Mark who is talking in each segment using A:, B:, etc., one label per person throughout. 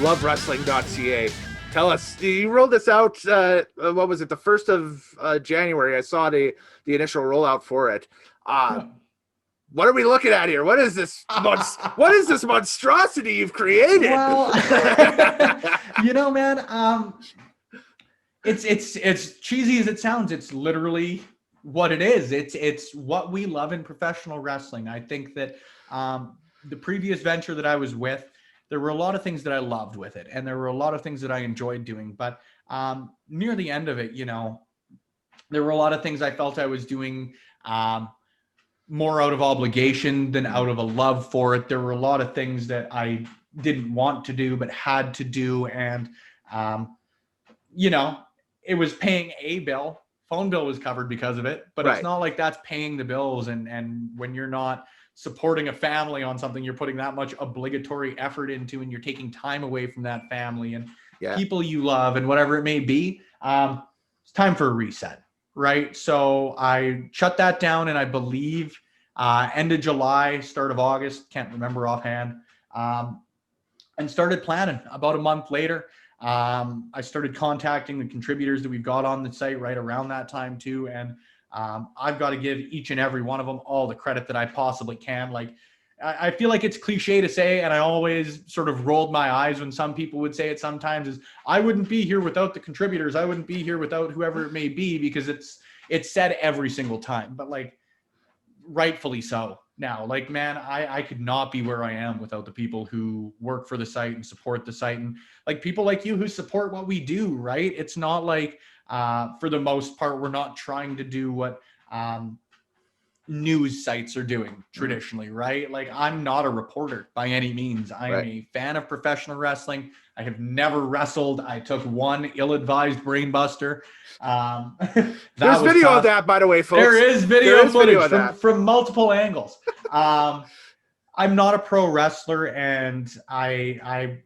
A: Lovewrestling.Ca. Tell us, you rolled this out, what was it, the 1st of January? I saw the initial rollout for it. What are we looking at here? What is this? What is this monstrosity you've created?
B: Well, man, it's cheesy as it sounds. It's literally what it is. It's what we love in professional wrestling. I think that the previous venture that I was with, there were a lot of things that I loved with it, and there were a lot of things that I enjoyed doing. But near the end of it, there were a lot of things I felt I was doing more out of obligation than out of a love for it. There were a lot of things that I didn't want to do but had to do, and it was paying a bill. Phone bill was covered because of it, but It's not like that's paying the bills. And when you're not supporting a family on something, you're putting that much obligatory effort into, and you're taking time away from that family and people you love and whatever it may be. It's time for a reset, right? So I shut that down, and I believe end of July, start of August, can't remember offhand, and started planning. About a month later, I started contacting the contributors that we've got on the site right around that time too. And I've got to give each and every one of them all the credit that I possibly can. Like, I feel like it's cliche to say, and I always sort of rolled my eyes when some people would say it sometimes, is I wouldn't be here without the contributors. I wouldn't be here without whoever it may be, because it's said every single time, but like, rightfully so. Now, like, man, I could not be where I am without the people who work for the site and support the site, and like people like you who support what we do, right? It's not like, for the most part, we're not trying to do what news sites are doing traditionally, right? Like, I'm not a reporter by any means. I am a fan of professional wrestling. I have never wrestled. I took one ill-advised brainbuster.
A: There's video of that, by the way, folks.
B: There is video footage from multiple angles. I'm not a pro wrestler, and I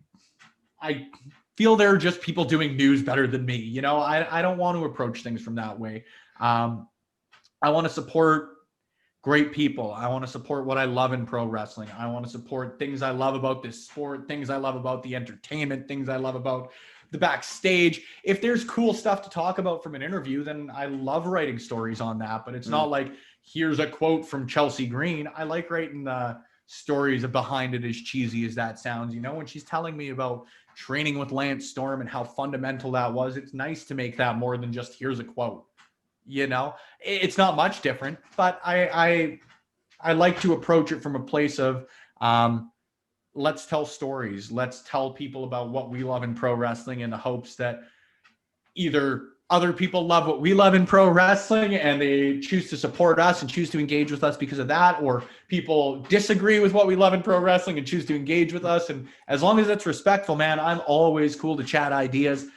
B: feel there are just people doing news better than me. I don't want to approach things from that way. I want to support great people. I want to support what I love in pro wrestling. I want to support things I love about this sport, things I love about the entertainment, things I love about the backstage. If there's cool stuff to talk about from an interview, then I love writing stories on that. But it's not like, here's a quote from Chelsea Green. I like writing the stories behind it, as cheesy as that sounds. When she's telling me about training with Lance Storm and how fundamental that was, it's nice to make that more than just, here's a quote. It's not much different, but I like to approach it from a place of, let's tell stories. Let's tell people about what we love in pro wrestling, in the hopes that either other people love what we love in pro wrestling and they choose to support us and choose to engage with us because of that, or people disagree with what we love in pro wrestling and choose to engage with us. And as long as it's respectful, man, I'm always cool to chat ideas.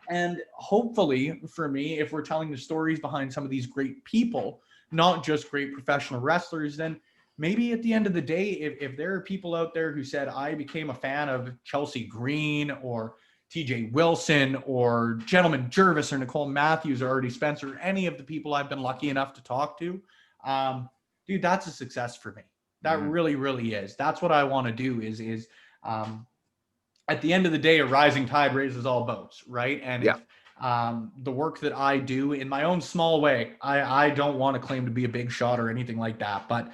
B: And hopefully for me, if we're telling the stories behind some of these great people, not just great professional wrestlers, then maybe at the end of the day, if there are people out there who said, I became a fan of Chelsea Green or TJ Wilson or Gentleman Jervis or Nicole Matthews or Artie Spencer, or any of the people I've been lucky enough to talk to, dude, that's a success for me. That really, really is. That's what I want to do is at the end of the day, a rising tide raises all boats, right? And if the work that I do in my own small way, I don't want to claim to be a big shot or anything like that, but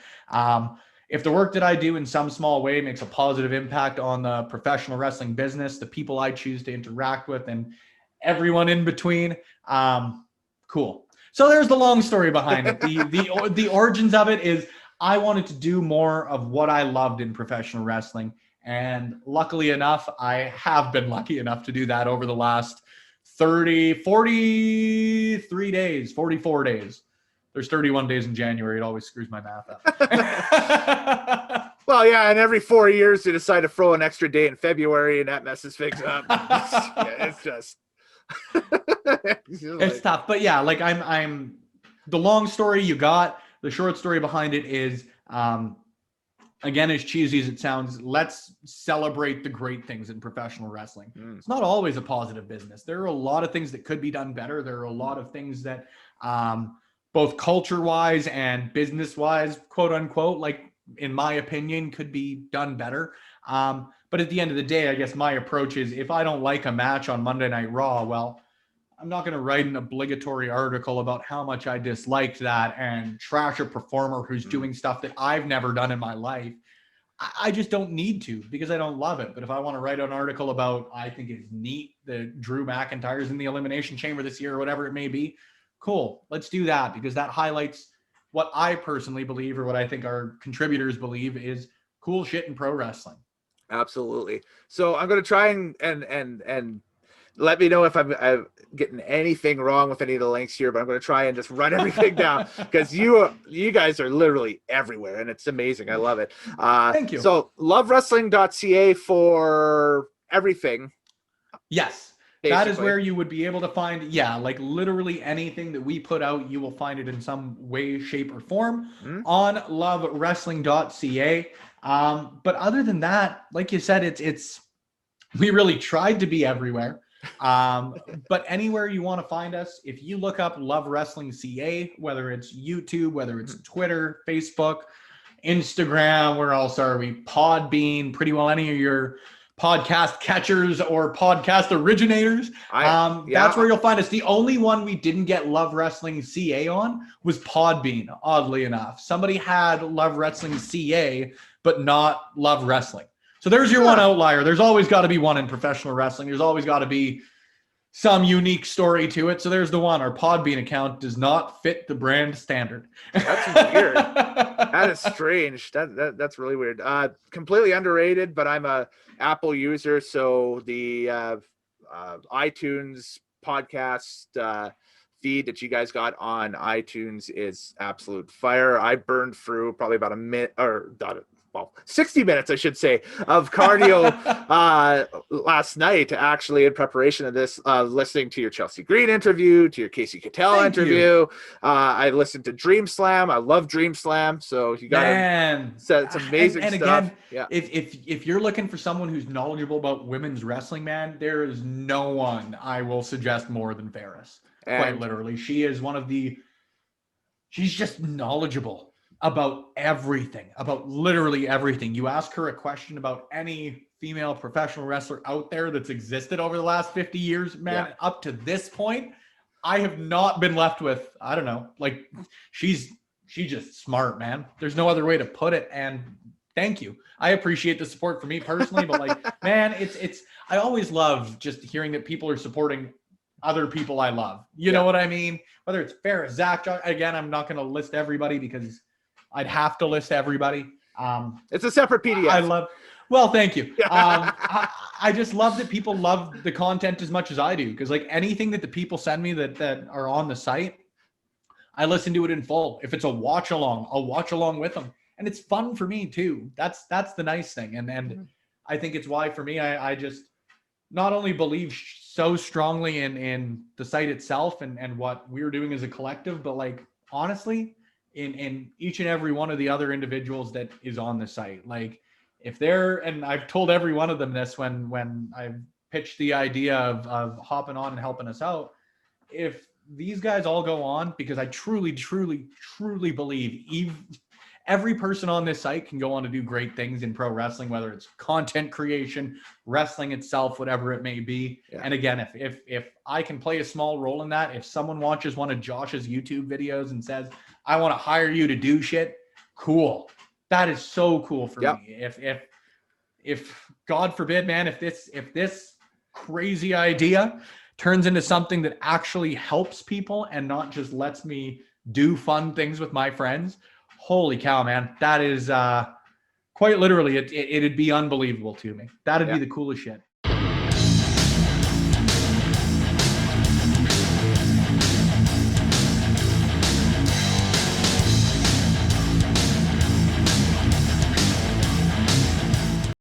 B: if the work that I do in some small way makes a positive impact on the professional wrestling business, the people I choose to interact with, and everyone in between, cool. So there's the long story behind it. The origins of it is, I wanted to do more of what I loved in professional wrestling. And luckily enough, I have been lucky enough to do that over the last 44 days. There's 31 days in January. It always screws my math up.
A: Well, yeah, and every 4 years they decide to throw an extra day in February, and that messes things up. It's just
B: it's tough. But yeah, like I'm the long story you got. The short story behind it is, again, as cheesy as it sounds, let's celebrate the great things in professional wrestling. It's not always a positive business. There are a lot of things that could be done better. There are a lot of things that both culture-wise and business-wise, quote unquote, like in my opinion, could be done better. But at the end of the day, I guess my approach is if I don't like a match on Monday Night Raw, well, I'm not going to write an obligatory article about how much I disliked that and trash a performer who's doing stuff that I've never done in my life. I just don't need to because I don't love it. But if I want to write an article about, I think it's neat that Drew McIntyre's in the Elimination Chamber this year or whatever it may be, cool. Let's do that because that highlights what I personally believe or what I think our contributors believe is cool shit in pro wrestling.
A: Absolutely. So I'm going to try and let me know if I'm getting anything wrong with any of the links here, but I'm going to try and just run everything down because you guys are literally everywhere and it's amazing. I love it.
B: Thank you.
A: So Lovewrestling.Ca for everything.
B: Yes. Basically. That is where you would be able to find, like literally anything that we put out, you will find it in some way, shape, or form on Lovewrestling.ca. But other than that, like you said, it's we really tried to be everywhere. But anywhere you want to find us, if you look up Lovewrestling.Ca, whether it's YouTube, whether it's Twitter, Facebook, Instagram, where else are we? Podbean, pretty well any of your podcast catchers or podcast originators. That's where you'll find us. The only one we didn't get Lovewrestling.Ca on was Podbean, oddly enough. Somebody had Lovewrestling.Ca, but not Love Wrestling. So there's your one outlier. There's always got to be one in professional wrestling. There's always got to be some unique story to it. So there's the one. Our Podbean account does not fit the brand standard.
A: That's weird. That is strange. That's really weird. Completely underrated, but I'm a Apple user, so the iTunes podcast feed that you guys got on iTunes is absolute fire. I burned through probably about a minute or 60 minutes, I should say, of cardio last night, actually, in preparation of this, listening to your Chelsea Green interview, to your Casey Cattell interview. I listened to Dream Slam. I love Dream Slam. So you got it's amazing
B: and
A: stuff.
B: Again, if you're looking for someone who's knowledgeable about women's wrestling, man, there is no one I will suggest more than Ferris. Quite literally. She is she's just knowledgeable about everything, about literally everything. You ask her a question about any female professional wrestler out there that's existed over the last 50 years, man, up to this point, I have not been left with, I don't know, like she's just smart, man. There's no other way to put it. And thank you. I appreciate the support for me personally, but like, man, I always love just hearing that people are supporting other people I love. You know what I mean? Whether it's Ferris, Zach, John, again, I'm not going to list everybody because I'd have to list everybody.
A: It's a separate PDF.
B: Thank you. I just love that people love the content as much as I do. Because like anything that the people send me that are on the site, I listen to it in full. If it's a watch along, I'll watch along with them. And it's fun for me too. That's the nice thing. And I think it's why for me, I just not only believe so strongly in the site itself and what we're doing as a collective, but like, honestly, in each and every one of the other individuals that is on the site. Like if they're, and I've told every one of them this when I've pitched the idea of hopping on and helping us out, if these guys all go on, because I truly believe every person on this site can go on to do great things in pro wrestling, whether it's content creation, wrestling itself, whatever it may be. Yeah. And again, if I can play a small role in that, if someone watches one of Josh's YouTube videos and says, I want to hire you to do shit, cool. That is so cool for me. If God forbid, man, if this crazy idea turns into something that actually helps people and not just lets me do fun things with my friends, holy cow, man, that is quite literally, it'd be unbelievable to me. That'd be the coolest shit.